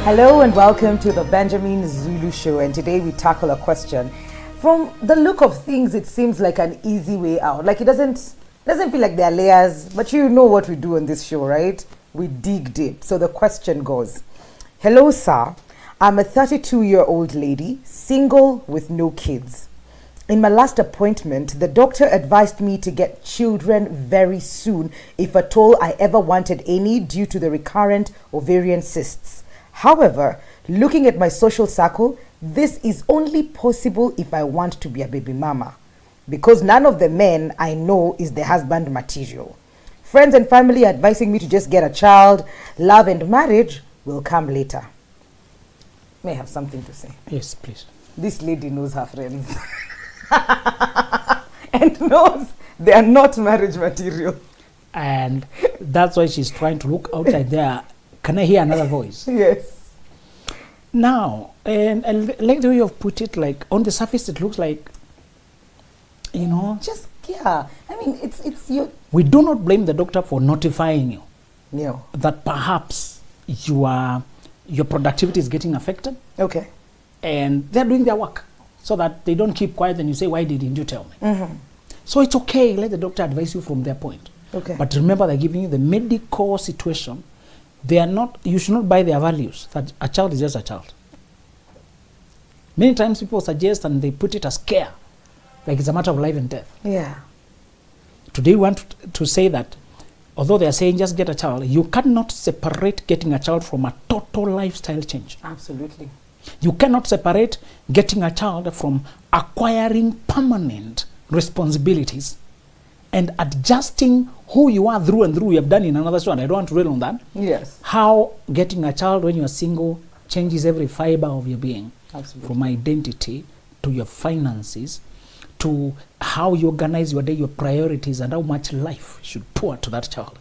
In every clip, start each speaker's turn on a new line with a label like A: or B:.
A: Hello and welcome to the Benjamin Zulu Show, and today we tackle a question. From the look of things, it seems like an easy way out. Like it doesn't feel like there are layers, but you know what we do on this show, right? We dig deep. So the question goes, hello sir, I'm a 32-year-old lady, single with no kids. In my last appointment, the doctor advised me to get children very soon if at all I ever wanted any due to the recurrent ovarian cysts. However, looking at my social circle, this is only possible if I want to be a baby mama, because none of the men I know is the husband material. Friends and family are advising me to just get a child. Love and marriage will come later. May I have something to say?
B: Yes, please.
A: This lady knows her friends and knows they are not marriage material.
B: And that's why she's trying to look outside there. Can I hear another voice?
A: Yes.
B: Now, and like the way you've put it, like on the surface, it looks like, you know.
A: Just, yeah. I mean, it's your...
B: We do not blame the doctor for notifying you
A: No.
B: that perhaps your productivity is getting affected.
A: Okay.
B: And they're doing their work so that they don't keep quiet and you say, why didn't you tell me?
A: Mm-hmm.
B: So it's okay. Let the doctor advise you from their point.
A: Okay.
B: But remember, they're giving you the medical situation. They are not, you should not buy their values, that a child is just a child. Many times people suggest and they put it as care, like it's a matter of life and death.
A: Yeah.
B: Today we want to say that, although they are saying just get a child, you cannot separate getting a child from a total lifestyle change.
A: Absolutely.
B: You cannot separate getting a child from acquiring permanent responsibilities and adjusting who you are through and through. We have done in another show, and I don't want to dwell on that.
A: Yes.
B: How getting a child when you are single changes every fiber of your being.
A: Absolutely.
B: From identity to your finances to how you organize your day, your priorities, and how much life you should pour to that child.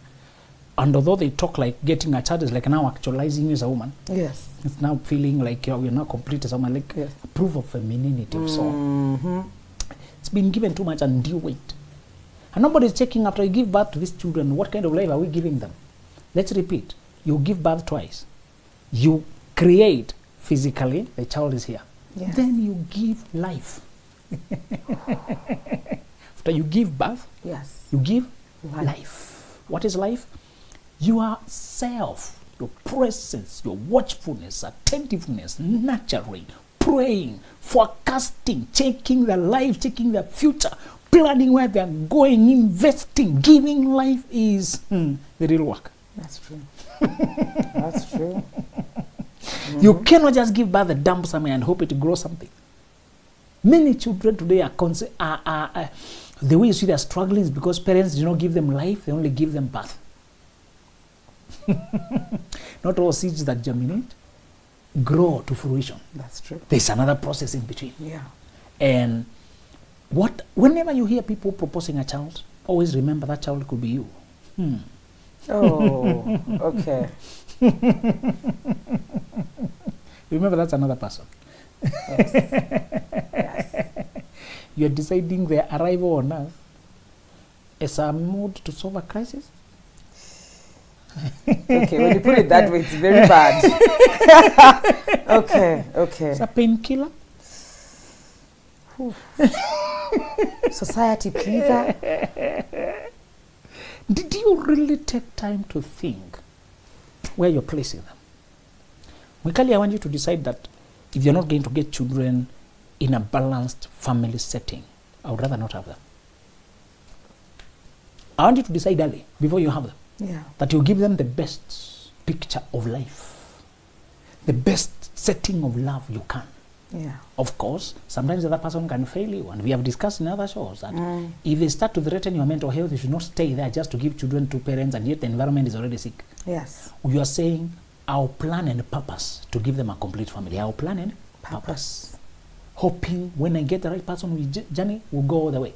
B: And although they talk like getting a child is like now actualizing you as a woman,
A: Yes.
B: it's now feeling like you're now complete as a woman, like
A: Yes.
B: proof of femininity or so.
A: Mm-hmm.
B: It's been given too much undue weight. And nobody's checking after you give birth to these children, what kind of life are we giving them? Let's repeat. You give birth twice. You create physically, the child is here.
A: Yes.
B: Then you give life. After you give birth,
A: Yes.
B: you give
A: Life.
B: life. What is life? Your self, your presence, your watchfulness, attentiveness, nurturing, praying, forecasting, checking the life, checking the future, planning where they are going, investing, giving life is the real work.
A: That's true. That's true. Mm-hmm.
B: You cannot just give birth a dump somewhere and hope it grows something. Many children today are the way you see they're struggling is because parents do not give them life, they only give them birth. Not all seeds that germinate grow to fruition.
A: That's true.
B: There's another process in between.
A: Yeah.
B: And whenever you hear people proposing a child, always remember that child could be you.
A: Oh, okay.
B: Remember, that's another person.
A: Yes. Yes.
B: You're deciding their arrival on earth as a mode to solve a crisis.
A: Okay, when you put it that way, it's very bad. Okay.
B: It's a painkiller.
A: Society pleaser.
B: Did you really take time to think where you're placing them? Mikali, I want you to decide that if you're not going to get children in a balanced family setting, I would rather not have them. I want you to decide early, before you have them,
A: Yeah.
B: that you give them the best picture of life, the best setting of love you can.
A: Yeah.
B: Of course, sometimes the other person can fail you, and we have discussed in other shows that if they start to threaten your mental health, you should not stay there just to give children to parents, and yet the environment is already sick.
A: Yes.
B: You are saying, I'll plan and purpose to give them a complete family. I'll plan and purpose. Hoping when I get the right person, journey will go all the way.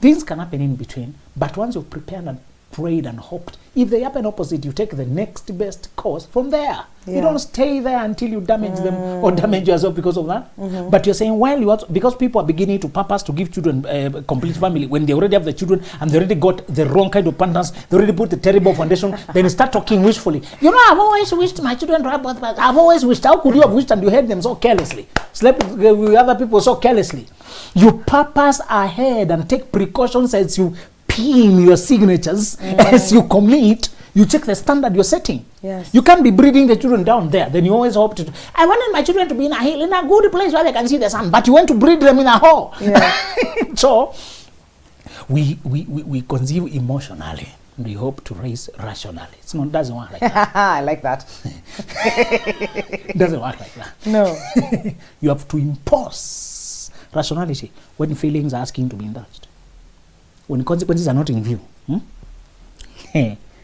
B: Things can happen in between, but once you've prepared prayed and hoped. If they happen opposite, you take the next best course from there. You don't stay there until you damage them or damage yourself because of that. But you're saying, well, because people are beginning to purpose to give children a complete family, when they already have the children and they already got the wrong kind of partners, they already put the terrible foundation, then you start talking wishfully. You know, I've always wished my children to have both parents. I've always wished. How could you have wished and you had them so carelessly? Slept with other people so carelessly. You purpose ahead and take precautions as you pin your signatures, as you commit. You check the standard you're setting.
A: Yes.
B: You can't be breeding the children down there. Then you always hope to. I wanted my children to be in a hill, in a good place where they can see the sun. But you want to breed them in a hole.
A: Yeah.
B: So we conceive emotionally. And we hope to raise rationally. It doesn't work like that.
A: I like that.
B: It doesn't work like that.
A: No.
B: You have to impose rationality when feelings are asking to be indulged. When consequences are not in view.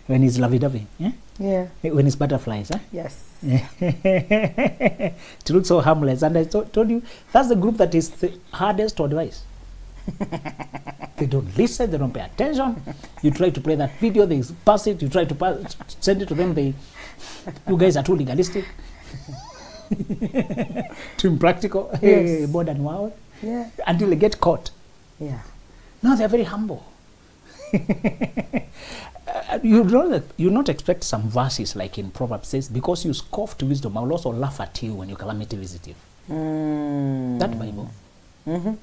B: When it's lovey-dovey.
A: Yeah.
B: When it's butterflies.
A: Yes.
B: To look so harmless. And I told you, that's the group that is the hardest to advise. They don't listen, they don't pay attention. You try to play that video, they pass it. You try to send it to them, you guys are too legalistic. Too impractical.
A: Yes.
B: Modern world.
A: Yeah.
B: Until they get caught.
A: Yeah.
B: No, they're very humble. You not expect some verses like in Proverbs says, because you scoffed wisdom, I will also laugh at you when your calamity visits you. That Bible.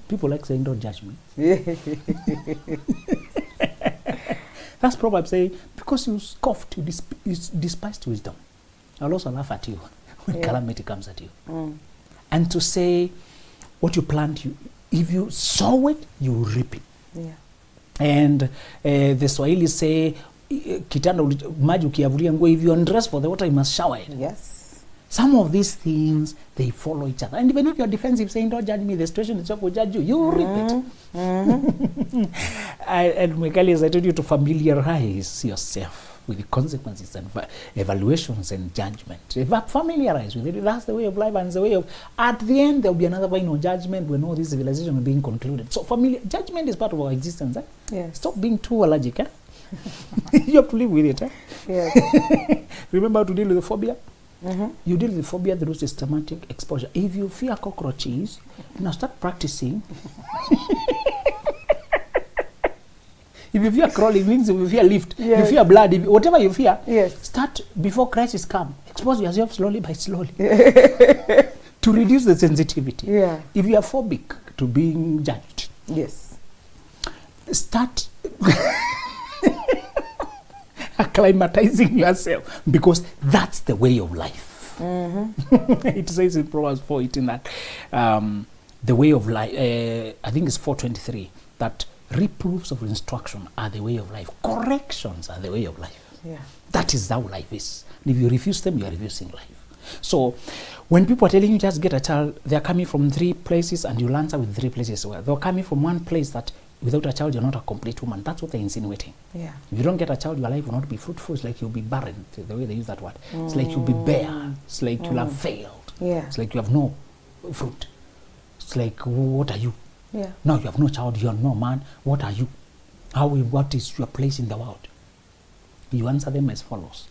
B: People like saying, don't judge me. That's Proverbs saying, because you scoffed, you despised wisdom, I'll also laugh at you when calamity comes at you. And to say, what you plant, if you sow it, you reap it.
A: Yeah.
B: And the Swahili say, kitanda maji ukiavulia nguo, if you undress for the water, you must shower it.
A: Yes.
B: Some of these things, they follow each other. And even if you're defensive, saying, don't judge me, the situation itself will judge you, you reap it. And Michael, as I told you, to familiarize yourself with the consequences and evaluations and judgment. Familiarize with it. That's the way of life, and the way of, at the end, there will be another final judgment when all this civilization is being concluded. So judgment is part of our existence.
A: Yes.
B: Stop being too allergic. You have to live with it.
A: Yes.
B: Remember to deal with the phobia? You deal with phobia through systematic exposure. If you fear cockroaches, now start practicing. If you fear crawling, it means if you fear lift, you fear blood, whatever you fear, start before crisis come. Expose yourself slowly by slowly to reduce the sensitivity.
A: Yeah.
B: If you are phobic to being judged, start acclimatizing yourself, because that's the way of life. It says in Proverbs 4:18 that the way of life, I think it's 4:23, that reproofs of instruction are the way of life. Corrections are the way of life.
A: Yeah.
B: That is how life is. And if you refuse them, you are refusing life. So when people are telling you just get a child, they are coming from 3 places, and you'll answer with 3 places. Well, they're coming from one place that without a child, you're not a complete woman. That's what they're insinuating.
A: Yeah.
B: If you don't get a child, your life will not be fruitful. It's like you'll be barren, the way they use that word. It's like you'll be bare. It's like you'll have failed.
A: Yeah.
B: It's like you have no fruit. It's like, what are you?
A: Yeah.
B: No, you have no child, you are no man. What are you? What is your place in the world? You answer them as follows.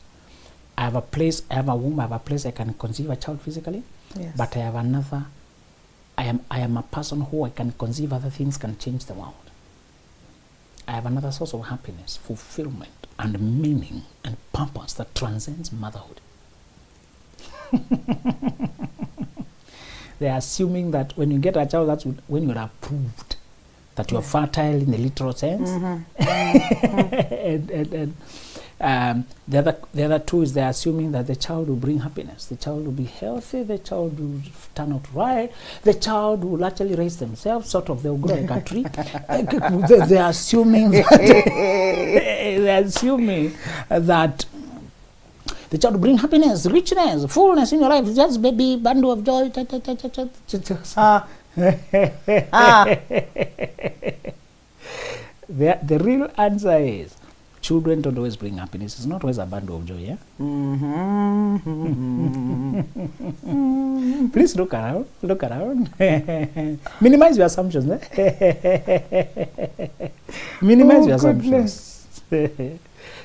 B: I have a place, I have a womb, I have a place I can conceive a child physically.
A: Yes.
B: But I have another, I am a person who I can conceive other things, can change the world. I have another source of happiness, fulfillment, and meaning and purpose that transcends motherhood. They are assuming that when you get a child, that's when you're approved, that you're fertile in the literal sense. And the other two is they're assuming that the child will bring happiness, the child will be healthy, the child will turn out right, the child will actually raise themselves, sort of they'll grow like a tree. They're assuming that the child will bring happiness, richness, fullness in your life. Just baby bundle of joy. The real answer is children don't always bring happiness. It's not always a bundle of joy. Yeah? Please look around. Look around. Minimize your assumptions. Minimize your assumptions.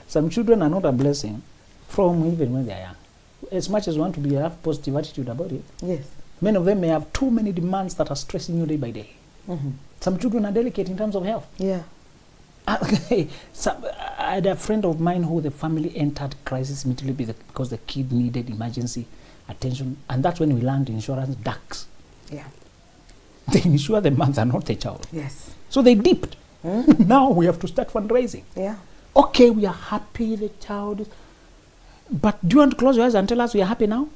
B: Some children are not a blessing from even when they are young. As much as you want to have positive attitude about it,
A: Yes.
B: many of them may have too many demands that are stressing you day by day. Some children are delicate in terms of health.
A: Yeah.
B: I had a friend of mine who the family entered crisis immediately because the kid needed emergency attention, and that's when we learned insurance ducks.
A: Yeah.
B: They insure the mother, not the child.
A: Yes.
B: So they dipped. Now we have to start fundraising.
A: Yeah.
B: Okay, we are happy the child is, but do you want to close your eyes and tell us we are happy now?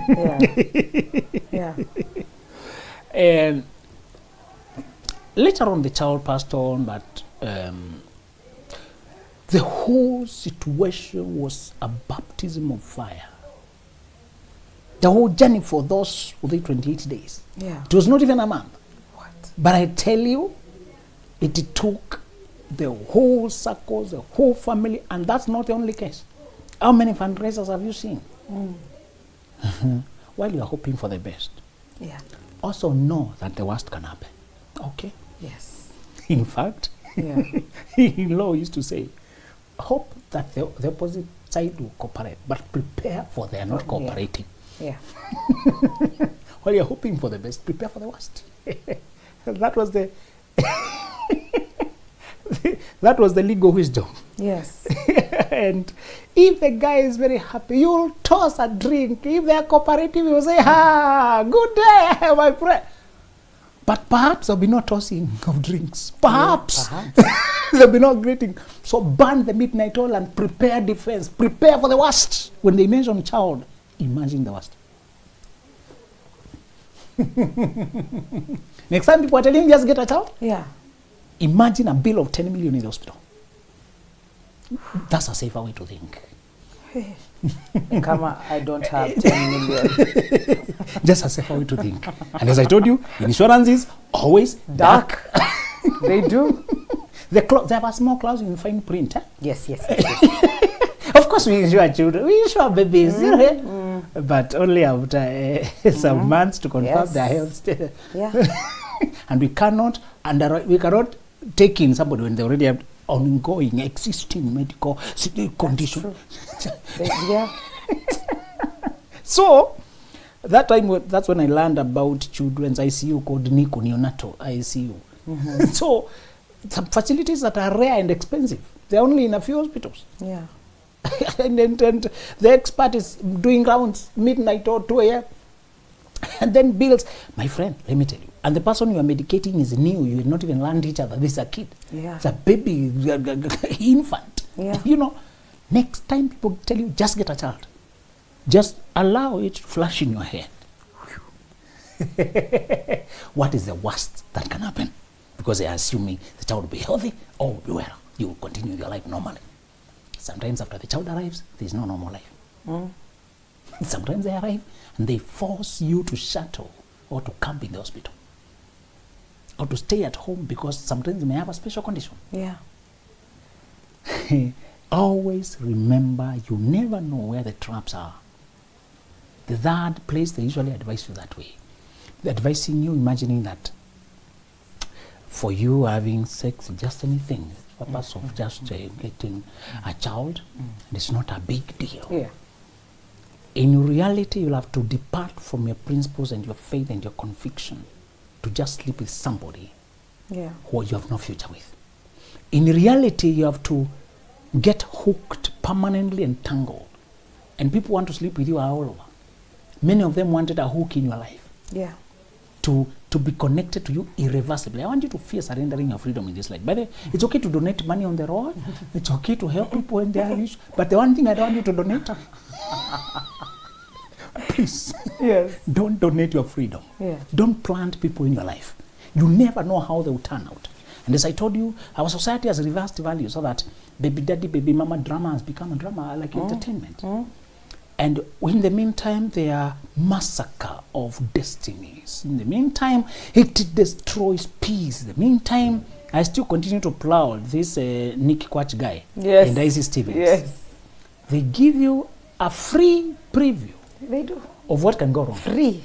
A: Yeah. Yeah.
B: And later on the child passed on, but the whole situation was a baptism of fire. The whole journey for those 28 days.
A: Yeah.
B: It was not even a month.
A: What?
B: But I tell you, it took the whole circle, the whole family, and that's not the only case. How many fundraisers have you seen? While you are hoping for the best,
A: Yeah.
B: also know that the worst can happen. Okay?
A: Yes.
B: In fact,
A: Yeah.
B: in-law used to say, hope that the opposite side will cooperate, but prepare for their not cooperating.
A: Yeah.
B: While you're hoping for the best, prepare for the worst. That was the that was the legal wisdom.
A: Yes.
B: And if the guy is very happy, you'll toss a drink. If they're cooperative, you'll say, good day, my friend. But perhaps there'll be no tossing of drinks. Perhaps.
A: Yeah, perhaps.
B: There'll be no greeting. So burn the midnight oil and prepare defense. Prepare for the worst. When they mention child, imagine the worst. Next time people are telling you just get a child,
A: Yeah.
B: imagine a bill of 10 million in the hospital. That's a safer way to think.
A: Kama, I don't have 10 million.
B: Just a safer way to think. And as I told you, insurance is always dark.
A: They do.
B: They have a small clause in fine print.
A: Yes, yes, yes, yes.
B: Of course, we insure children, we insure babies, you know, but only after some months to confirm
A: Yes.
B: their health status.
A: Yeah.
B: And we cannot take in somebody when they already have ongoing existing medical condition.
A: Yeah.
B: So that time, that's when I learned about children's ICU called NICU, neonatal ICU. So some facilities that are rare and expensive, they're only in a few hospitals.
A: Yeah.
B: and the expert is doing rounds midnight or 2 a.m. And then bills. My friend, let me tell you. And the person you are medicating is new. You have not even learned each other. This is a kid.
A: Yeah.
B: It's a baby, infant.
A: Yeah.
B: You know, next time people tell you, just get a child. Just allow it to flash in your head. What is the worst that can happen? Because they are assuming the child will be healthy or will be well. You will continue your life normally. Sometimes after the child arrives, there is no normal life. Sometimes they arrive and they force you to shuttle or to camp in the hospital or to stay at home because sometimes they may have a special condition.
A: Yeah.
B: Always remember, you never know where the traps are. The third place, they usually advise you that way. They're advising you, imagining that for you having sex, just anything, the purpose of just getting a child, it's not a big deal.
A: Yeah.
B: In reality, you'll have to depart from your principles and your faith and your conviction to just sleep with somebody who you have no future with. In reality, you have to get hooked permanently and tangled. And people want to sleep with you all over. Many of them wanted a hook in your life.
A: Yeah.
B: To be connected to you irreversibly. I want you to fear surrendering your freedom in this life. By the way, it's okay to donate money on the road. It's okay to help people when they are rich. But the one thing I don't want you to donate, please, don't donate your freedom.
A: Yeah.
B: Don't plant people in your life. You never know how they will turn out. And as I told you, our society has reversed values so that baby daddy, baby mama drama has become a drama like entertainment. And in the meantime, there are massacre of destinies. In the meantime, it destroys peace. In the meantime, I still continue to plow this Nick Quatch guy and Daisy Stevens.
A: Yes.
B: They give you a free preview
A: They do.
B: of what can go wrong.
A: Free.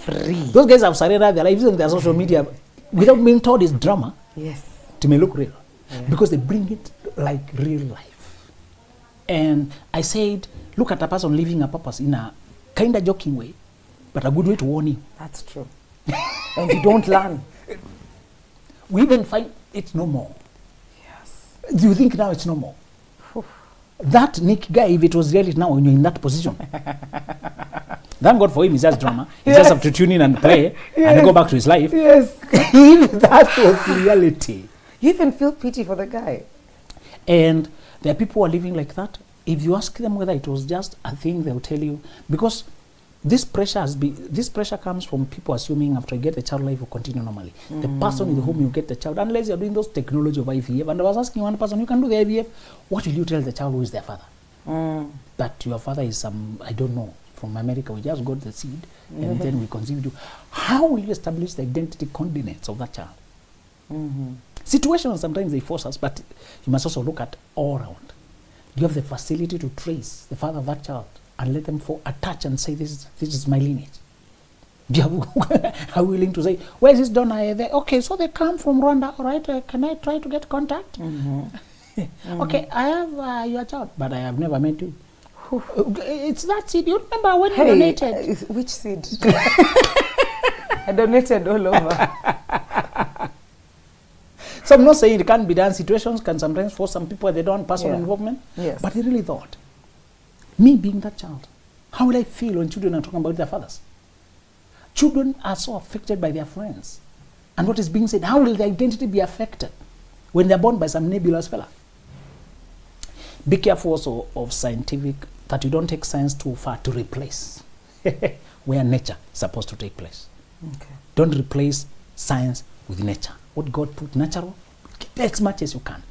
B: Those guys have surrendered their lives on their social media without being told it's drama.
A: Yes.
B: It may look real. Because they bring it like real life. And I said, look at a person living a purpose in a kind of joking way, but a good way to warn you.
A: That's true. And you don't learn.
B: We even find it's no more.
A: Yes.
B: Do you think now it's no more? That Nick guy, if it was reality now when you're in that position, thank God for him, he's just drama. He just have to tune in and play and go back to his life.
A: Yes.
B: If that was reality.
A: You even feel pity for the guy.
B: And there are people who are living like that. If you ask them whether it was just a thing, they'll tell you. Because this pressure comes from people assuming after you get the child, life will continue normally. The person in the home you get the child, unless you're doing those technology of IVF. And I was asking one person, you can do the IVF, what will you tell the child who is their father? That your father is some, I don't know, from America, we just got the seed and then we conceived you. How will you establish the identity coordinates of that child? Situations sometimes they force us, but you must also look at all around. Do you have the facility to trace the father of that child and let them attach and say, this is my lineage? Do you are willing to say, where is this done? Okay, so they come from Rwanda, all right, can I try to get contact? Okay, I have your child, but I have never met you. It's that seed. You remember when you donated?
A: Which seed? I donated all over.
B: So I'm not saying it can't be done. Situations can sometimes force some people, they don't want personal involvement.
A: Yes.
B: But they really thought, me being that child, how will I feel when children are talking about their fathers? Children are so affected by their friends. And what is being said, how will their identity be affected when they're born by some nebulous fella? Be careful also of scientific, that you don't take science too far to replace where nature is supposed to take place.
A: Okay.
B: Don't replace science with nature. What God put natural, as much as you can.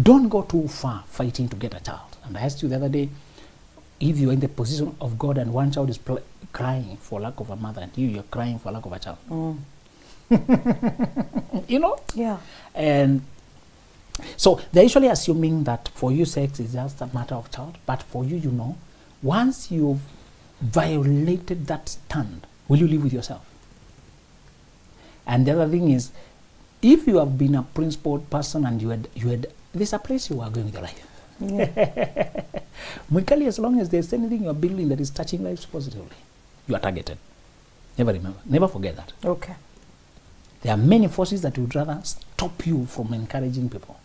B: Don't go too far fighting to get a child. And I asked you the other day, if you're in the position of God and one child is crying for lack of a mother and you're crying for lack of a child. You know?
A: Yeah.
B: And so they're usually assuming that for you sex is just a matter of child, but for you, you know, once you've violated that stand, will you live with yourself? And the other thing is, if you have been a principled person and you had there's a place you are going with your life. Yeah. Mwikali, as long as there's anything you are building that is touching lives positively, you are targeted. Never forget that.
A: Okay.
B: There are many forces that would rather stop you from encouraging people,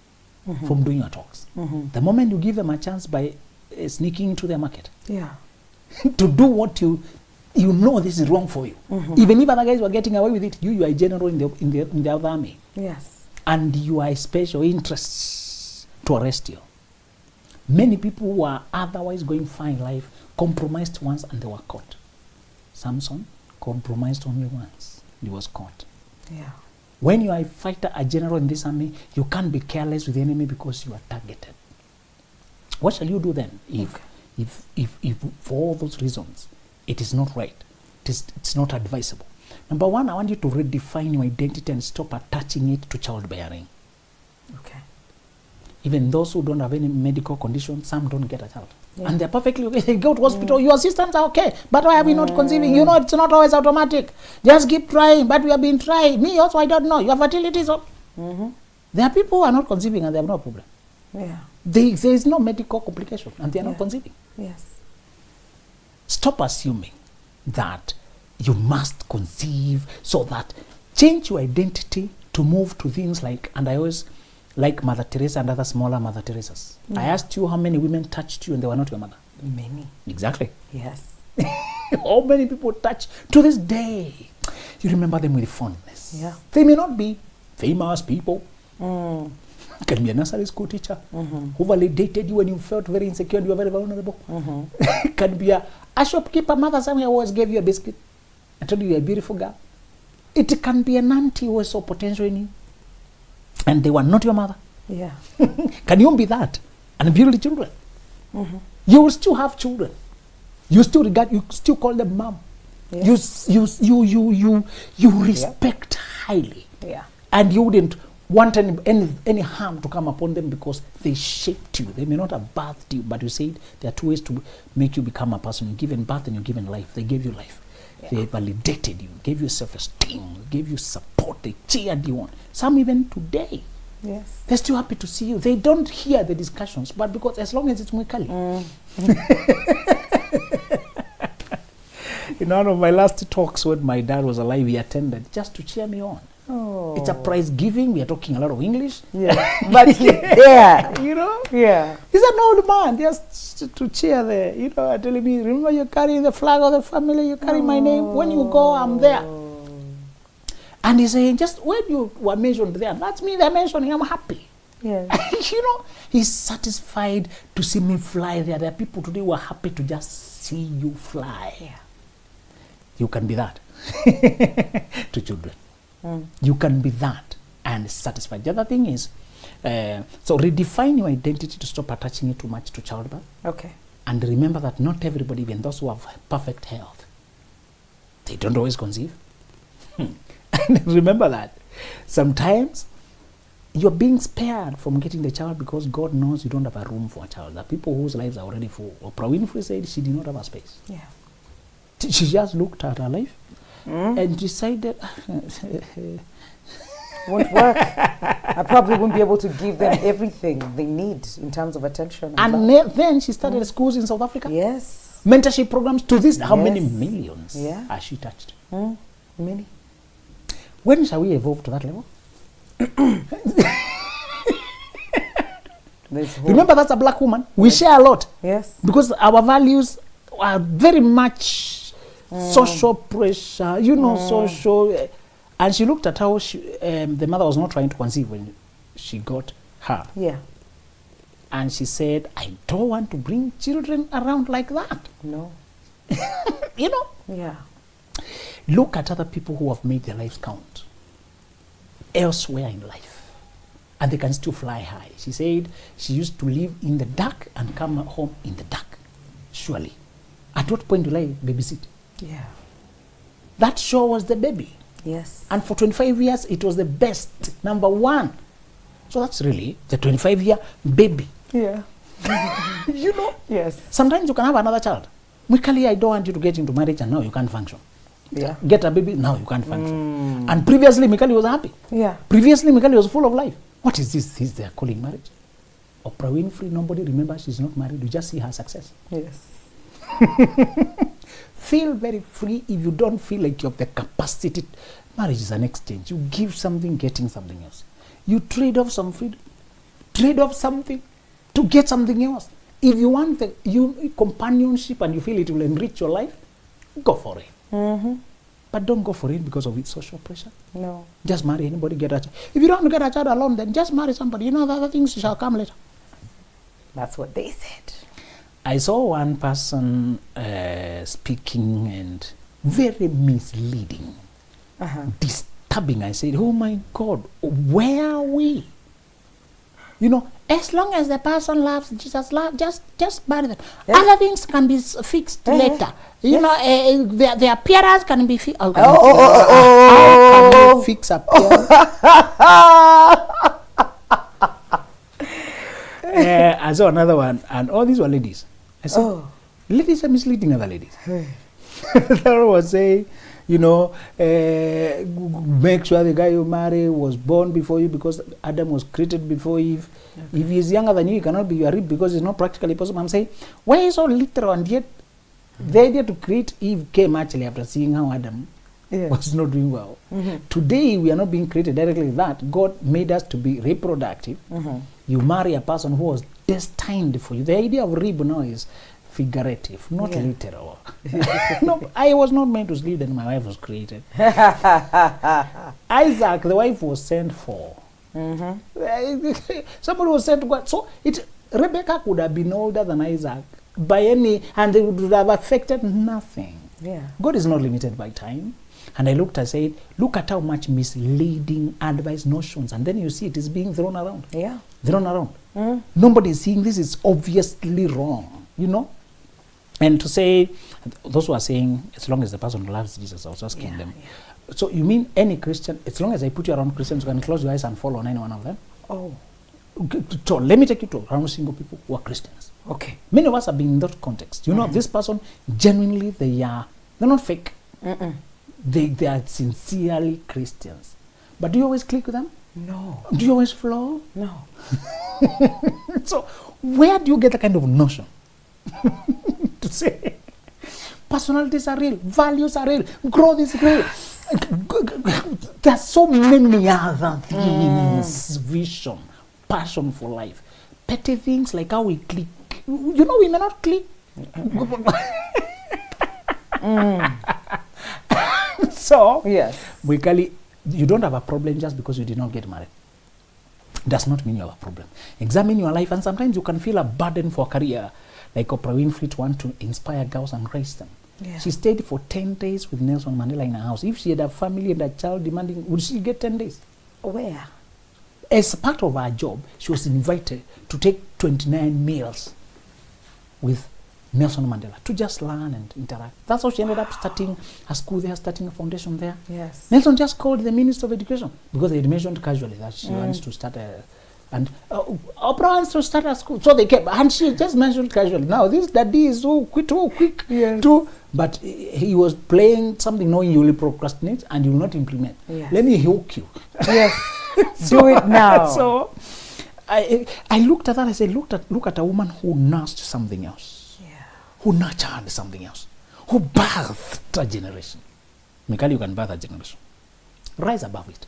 B: from doing your talks. The moment you give them a chance by sneaking into their market, to do what you know this is wrong for you. Even if other guys were getting away with it, you are a general in the other army.
A: Yes.
B: And you are a special interest to arrest you. Many people who are otherwise going fine life compromised once and they were caught. Samson compromised only once. He was caught.
A: Yeah.
B: When you are a fighter, a general in this army, you can't be careless with the enemy because you are targeted. What shall you do then if for all those reasons it is not right, it's not advisable? Number one, I want you to redefine your identity and stop attaching it to childbearing.
A: Okay.
B: Even those who don't have any medical condition, some don't get a child. Yeah. And they're perfectly okay. They go to hospital, your systems are okay. But why are we not conceiving? You know, it's not always automatic. Just keep trying, but we have been trying. Me also, I don't know. Your fertility is up. There are people who are not conceiving and they have no problem.
A: Yeah.
B: There is no medical complication and they are not conceiving.
A: Yes.
B: Stop assuming that you must conceive, so that change your identity to move to things like, and I always like Mother Teresa and other smaller Mother Teresas. I asked you how many women touched you and they were not your mother.
A: Many.
B: Exactly.
A: Yes.
B: How many people touch to this day? You remember them with fondness.
A: Yeah.
B: They may not be famous people. Can be a nursery school teacher who validated you when you felt very insecure and you were very vulnerable. Can be a shopkeeper mother somewhere who always gave you a biscuit and told you you're a beautiful girl. It can be an auntie who was so potential in you and they were not your mother.
A: Yeah.
B: Can you be that and build children? You will still have children. You still call them mom. Yes. You respect highly.
A: Yeah.
B: And you wouldn't want any harm to come upon them because they shaped you. They may not have birthed you, but you said there are two ways to make you become a person. You're given birth and you're given life. They gave you life. Yeah. They validated you, gave you self-esteem, gave you support, they cheered you on. Some even today
A: Yes.
B: They're still happy to see you. They don't hear the discussions, but because as long as it's Mwikali. In one of my last talks when my dad was alive, he attended just to cheer me on.
A: Oh.
B: It's a prize giving. We are talking a lot of English.
A: Yeah. But he's there.
B: You know?
A: Yeah.
B: He's an old man, just to cheer there. You know, telling me, remember you're carrying the flag of the family, you carry my name. When you go, I'm there. And he's saying, just when you were mentioned there, that's me they're mentioning, I'm happy.
A: Yeah.
B: You know, he's satisfied to see me fly there. There are people today who are happy to just see you fly.
A: Yeah.
B: You can be that to children. You can be that and satisfied. The other thing is, so redefine your identity to stop attaching it too much to childbirth.
A: Okay.
B: And remember that not everybody, even those who have perfect health, they don't always conceive. And remember that. Sometimes you're being spared from getting the child because God knows you don't have a room for a child. There are people whose lives are already full. Oprah Winfrey said she did not have a space.
A: Yeah.
B: She just looked at her life and decided,
A: won't work. I probably won't be able to give them everything they need in terms of attention.
B: and then she started schools in South Africa.
A: Yes.
B: Mentorship programs to this. How many
A: Yes.
B: millions
A: Yeah.
B: has she touched?
A: Many.
B: When shall we evolve to that level?
A: There's hope.
B: Remember, that's a black woman. We share a lot
A: Yes.
B: because our values are very much social pressure, you know, social. And she looked at how the mother was not trying to conceive when she got her.
A: Yeah.
B: And she said, I don't want to bring children around like that.
A: No.
B: You know?
A: Yeah.
B: Look at other people who have made their lives count elsewhere in life. And they can still fly high. She said she used to live in the dark and come home in the dark. Surely. At what point do I babysit?
A: Yeah.
B: That sure was the baby.
A: Yes.
B: And for 25 years, it was the best, number one. So that's really the 25-year baby.
A: Yeah.
B: You know?
A: Yes.
B: Sometimes you can have another child. Mikali, I don't want you to get into marriage and now you can't function.
A: Yeah.
B: Get a baby, now you can't function. And previously, Mikali was happy.
A: Yeah.
B: Previously, Mikali was full of life. What is this? This they are calling marriage? Oprah Winfrey, nobody remembers she's not married. You just see her success.
A: Yes.
B: Feel very free if you don't feel like you have the capacity. Marriage is an exchange. You give something, getting something else. You trade off some freedom, trade off something to get something else. If you want the companionship and you feel it will enrich your life, go for it. But don't go for it because of its social pressure.
A: No.
B: Just marry anybody, get a child. If you don't want to get a child alone, then just marry somebody. You know, the other things shall come later.
A: That's what they said.
B: I saw one person speaking and very misleading, disturbing. I said, oh my God, where are we? You know, as long as the person loves Jesus, just marry them.
A: Yeah.
B: Other things can be fixed later. You know, the appearance can be fixed. How can you fix appearance? I saw another one, and all these were ladies. I said, ladies are misleading other ladies. That was saying, you know, make sure the guy you marry was born before you because Adam was created before Eve. Okay. If he's younger than you, he cannot be your rib because it's not practically possible. I'm saying, why is so literal? And yet, the idea to create Eve came actually after seeing how Adam was not doing well. Today, we are not being created directly like that. God made us to be reproductive. You marry a person who was destined for you. The idea of rib now is figurative, not literal. No, I was not meant to sleep, then my wife was created. Isaac, the wife was sent for. Somebody was sent to God. So Rebecca could have been older than Isaac by any, and they would have affected nothing.
A: Yeah.
B: God is not limited by time. And I looked, I said, look at how much misleading advice, notions, and then you see it is being thrown around.
A: Yeah.
B: Thrown around. Nobody is seeing this is obviously wrong, you know? And to say, those who are saying, as long as the person loves Jesus, I was asking them. Yeah. So you mean any Christian, as long as I put you around Christians, you can close your eyes and follow on any one of them?
A: Oh.
B: So let me take you to around single people who are Christians.
A: Okay.
B: Many of us have been in that context. You know, this person, genuinely, they're not fake. They are sincerely Christians. But do you always click with them?
A: No.
B: Do you always flow?
A: No.
B: So where do you get the kind of notion to say personalities are real, values are real, growth is real? There's so many other things, vision, passion for life. Petty things like how we click. You know, we may not click. So,
A: yes,
B: we call it, you don't have a problem just because you did not get married. Does not mean you have a problem. Examine your life, and sometimes you can feel a burden for a career. Like Oprah Winfrey want to inspire girls and raise them.
A: Yeah.
B: She stayed for 10 days with Nelson Mandela in her house. If she had a family and a child demanding, would she get 10 days?
A: Where?
B: As part of her job, she was invited to take 29 meals with Nelson Mandela to just learn and interact. That's how she ended up starting a school there, starting a foundation there.
A: Yes.
B: Nelson just called the Minister of Education because they had mentioned casually that she wants to start and Oprah wants to start a school. So they came, and she just mentioned casually, now this daddy is so quick,
A: yes.
B: But he was playing something knowing you will procrastinate and you will not implement.
A: Yes.
B: Let me hook you.
A: Yes. Do it now.
B: So I looked at that, I said, look at a woman who nursed something else.
A: Yeah.
B: Who nurtured something else. Who birthed a generation. Mikali, you can birth a generation. Rise above it.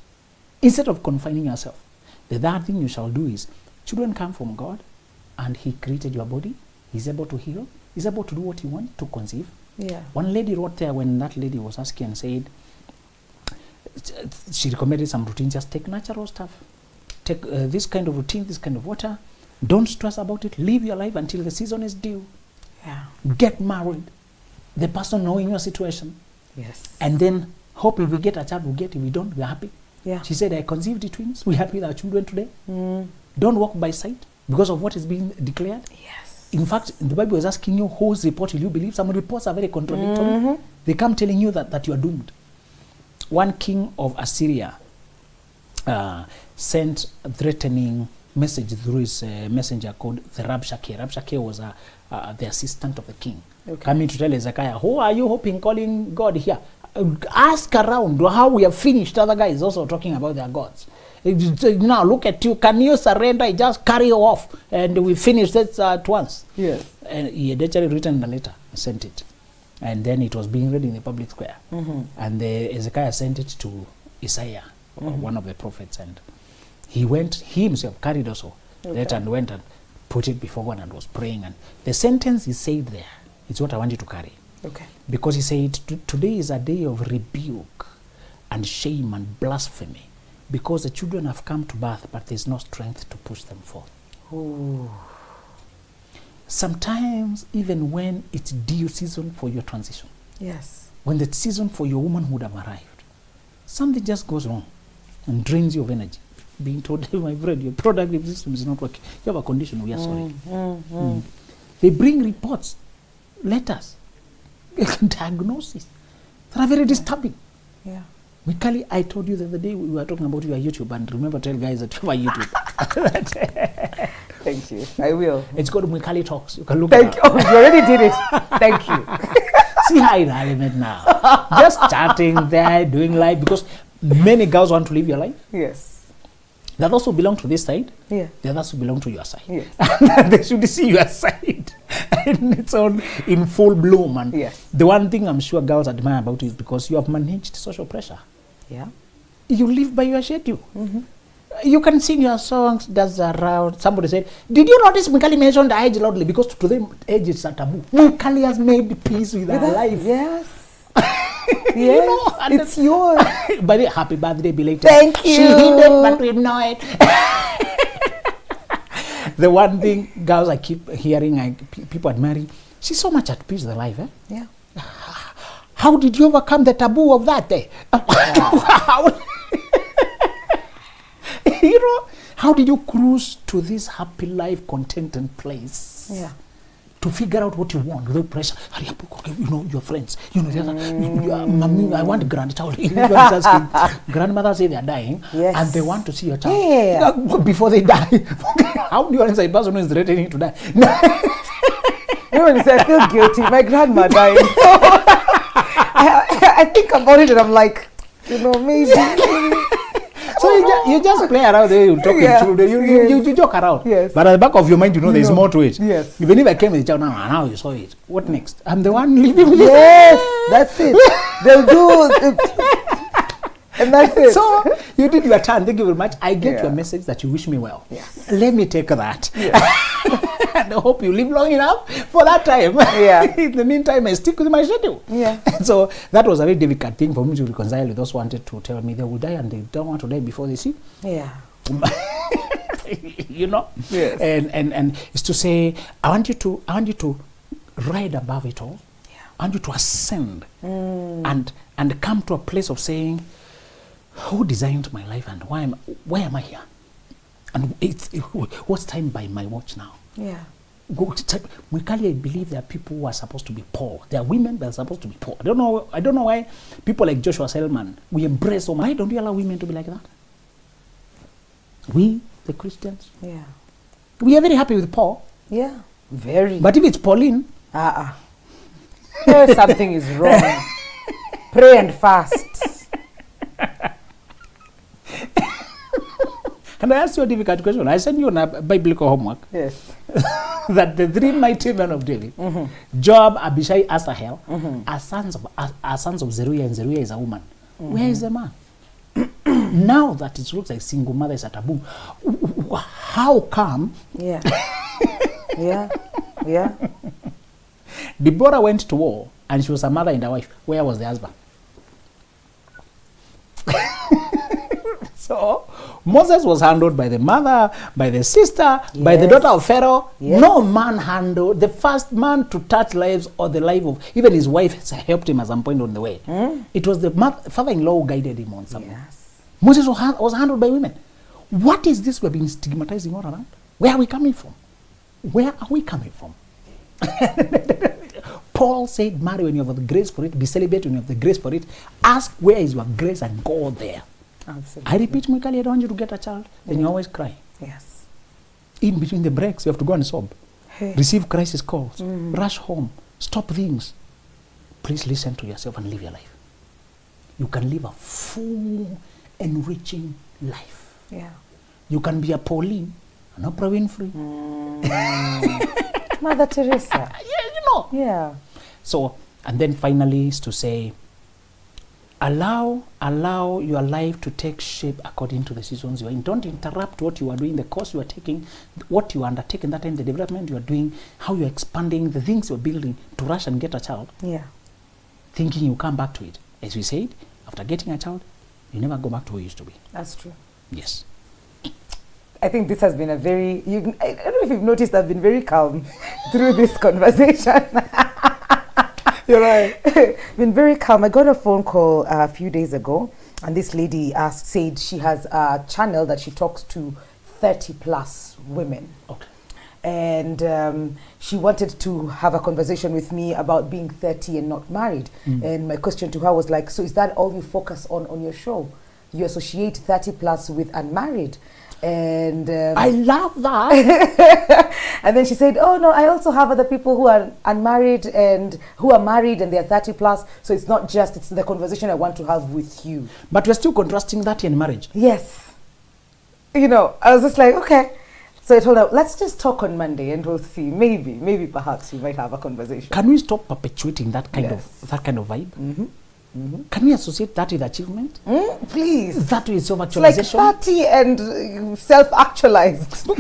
B: Instead of confining yourself. The third thing you shall do is, children come from God, and He created your body. He's able to heal. He's able to do what He wants, to conceive.
A: Yeah.
B: One lady wrote there when that lady was asking and said, she recommended some routine, just take natural stuff. Take this kind of routine, this kind of water. Don't stress about it. Live your life until the season is due.
A: Yeah.
B: Get married. The person knowing your situation.
A: Yes.
B: And then hope if we get a child, we'll get. If we don't, we're happy.
A: Yeah.
B: She said, I conceived the twins. We're happy with our children today.
A: Mm.
B: Don't walk by sight because of what is being declared.
A: Yes.
B: In fact, the Bible is asking you, whose report will you believe? Some reports are very contradictory. They come telling you that you are doomed. One king of Assyria sent a threatening message through his messenger called the Rabshakeh. Rabshakeh was the assistant of the king. Okay. Coming to tell Hezekiah, who are you hoping calling God here? Ask around how we have finished. Other guys also talking about their gods. Now look at you. Can you surrender? Just carry off, and we finish this at once.
A: Yes.
B: And he had actually written the letter, sent it, and then it was being read in the public square. And Hezekiah sent it to Isaiah, one of the prophets, and he himself carried also the letter and went and put it before God and was praying. And the sentence he said there is what I want you to carry.
A: Okay.
B: Because he said, today is a day of rebuke and shame and blasphemy, because the children have come to birth, but there's no strength to push them forth.
A: Ooh.
B: Sometimes, even when it's due season for your transition,
A: Yes.
B: when the season for your womanhood have arrived, something just goes wrong and drains you of energy. Being told, hey, my friend, your productive system is not working. You have a condition, we are sorry. They bring reports, letters, diagnosis that are very disturbing.
A: Yeah.
B: Mikali, I told you the other day we were talking about your YouTube, and remember, tell guys that you have a YouTube.
A: Thank you. I will.
B: It's called Mikali Talks. You can look
A: Thank
B: it
A: you.
B: up.
A: Oh, you already did it. Thank you.
B: See how it element now. Just chatting there, doing live, because many girls want to live your life.
A: Yes.
B: The others who belong to this side,
A: Yeah.
B: the others who belong to your side.
A: Yes.
B: They should see your side and it's on in full bloom. And
A: Yes.
B: the one thing I'm sure girls admire about you is because you have managed social pressure.
A: Yeah.
B: You live by your schedule. You can sing your songs, that's around. Somebody said, did you notice Mikali mentioned age loudly? Because to them, age is a taboo. Mikali has made peace with her life.
A: Yes. Yes.
B: You know, and
A: it's yours.
B: By the way, happy birthday belated.
A: Thank you.
B: She hid it, but we know it. The one thing, girls, I keep hearing, people admiring, she's so much at peace with her life. Eh?
A: Yeah.
B: How did you overcome the taboo of that day? You know, how did you cruise to this happy life, contented place?
A: Yeah.
B: To figure out what you want without pressure. Hurry up, okay, you know, your friends. You know, mommy, I want a grandchild. Everyone's asking. Grandmothers say they are dying,
A: Yes.
B: and they want to see your child.
A: Yeah.
B: Before they die. How do you answer a person who is threatening to die?
A: You know, I feel guilty. My grandma died. So I think about it and I'm like, you know, maybe.
B: So you just play around there, you talk in children, you joke around.
A: Yes.
B: But at the back of your mind, you know there's more to it.
A: Yes.
B: Even if I came with the child, now you saw it. What next? I'm the one living with
A: Yes, that's it. They'll do and that's it.
B: So you did your turn. Thank you very much. I get
A: Yeah.
B: your message that you wish me well.
A: Yes.
B: Let me take that.
A: Yes.
B: And I hope you live long enough for that time.
A: Yeah.
B: In the meantime, I stick with my schedule.
A: Yeah.
B: So that was a very difficult thing for me to reconcile with those who wanted to tell me they will die and they don't want to die before they see.
A: Yeah.
B: You know?
A: Yes.
B: And it's to say, I want you to ride above it all.
A: Yeah.
B: I want you to ascend and come to a place of saying, who designed my life and why am I here? And what's time by my watch now?
A: Yeah.
B: Mwikali, I believe there are people who are supposed to be poor. There are women that are supposed to be poor. I don't know why people like Joshua Selman, we embrace so much. Why don't we allow women to be like that? We, the Christians,
A: Yeah.
B: we are very happy with poor.
A: Yeah. Very.
B: But if it's Pauline,
A: Here something is wrong. Pray and fast.
B: and I asked you a difficult question. I sent you a biblical homework.
A: Yes.
B: That the three mighty men of David, Joab, Abishai, Asahel, are sons of Zeruiah, and Zeruiah is a woman. Where is the man? Now that it looks like single mother is a taboo, how come?
A: Yeah. Yeah. Yeah.
B: Deborah went to war and she was a mother and a wife. Where was the husband? So Moses was handled by the mother, by the sister, by the daughter of Pharaoh.
A: Yes.
B: No man handled. The first man to touch lives or the life of even his wife helped him at some point on the way. It was the father-in-law who guided him on something.
A: Yes.
B: Moses was handled by women. What is this we've been stigmatizing all around? Where are we coming from? Where are we coming from? Paul said, marry when you have the grace for it, be celibate when you have the grace for it. Ask where is your grace and go there.
A: Absolutely.
B: I repeat, Mikali, I don't want you to get a child, then you always cry.
A: Yes.
B: In between the breaks, you have to go and sob.
A: Hey.
B: Receive crisis calls. Rush home. Stop things. Please listen to yourself and live your life. You can live a full, enriching life.
A: Yeah.
B: You can be a Pauline, an Oprah Winfrey.
A: Mother Teresa.
B: Yeah, you know.
A: Yeah.
B: So, and then finally is to say, allow your life to take shape according to the seasons you are in. Don't interrupt what you are doing, the course you are taking, what you are undertaking that time, the development you are doing, how you are expanding, the things you are building to rush and get a child,
A: Yeah.
B: thinking you come back to it. As we said, after getting a child, you never go back to who you used to be.
A: That's true.
B: Yes.
A: I think this has been a very, I don't know if you've noticed, I've been very calm through this conversation.
B: You're right.
A: Been very calm. I got a phone call a few days ago, and this lady said she has a channel that she talks to 30 plus women.
B: Okay.
A: And she wanted to have a conversation with me about being 30 and not married. And my question to her was like, so is that all you focus on your show? You associate 30 plus with unmarried? And
B: I love that.
A: and then she said, oh no, I also have other people who are unmarried and who are married and they're 30 plus. So it's not just, it's the conversation I want to have with you.
B: But we're still contrasting that in marriage.
A: Yes. You know, I was just like, okay. So I told her, let's just talk on Monday and we'll see. Maybe perhaps we might have a conversation.
B: Can we stop perpetuating that kind
A: Yes.
B: of vibe? Can we associate that with achievement?
A: Please.
B: That with
A: It's like
B: self-actualization?
A: 30 and self-actualized.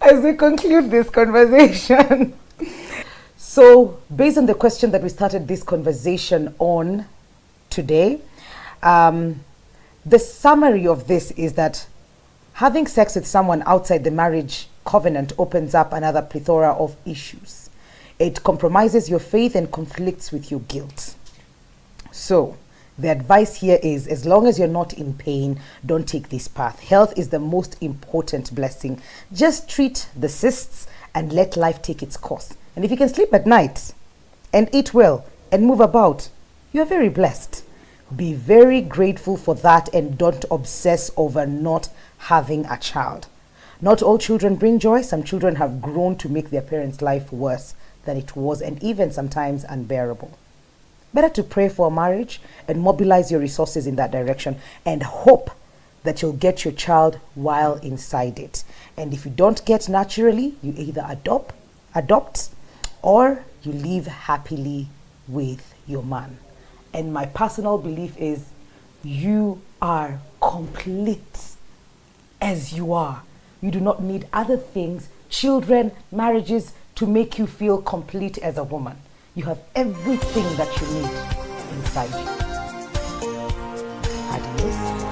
A: As we conclude this conversation. So, based on the question that we started this conversation on today, the summary of this is that having sex with someone outside the marriage covenant opens up another plethora of issues. It compromises your faith and conflicts with your guilt. So, the advice here is, as long as you're not in pain, don't take this path. Health is the most important blessing. Just treat the cysts and let life take its course. And if you can sleep at night and eat well and move about, you're very blessed. Be very grateful for that and don't obsess over not having a child. Not all children bring joy. Some children have grown to make their parents' life worse than it was, and even sometimes unbearable. better to pray for a marriage and mobilize your resources in that direction and hope that you'll get your child while inside it. And if you don't get naturally, you either adopt, or you live happily with your man. And my personal belief is you are complete as you are. You do not need other things, children, marriages, to make you feel complete as a woman. You have everything that you need inside you. Adios.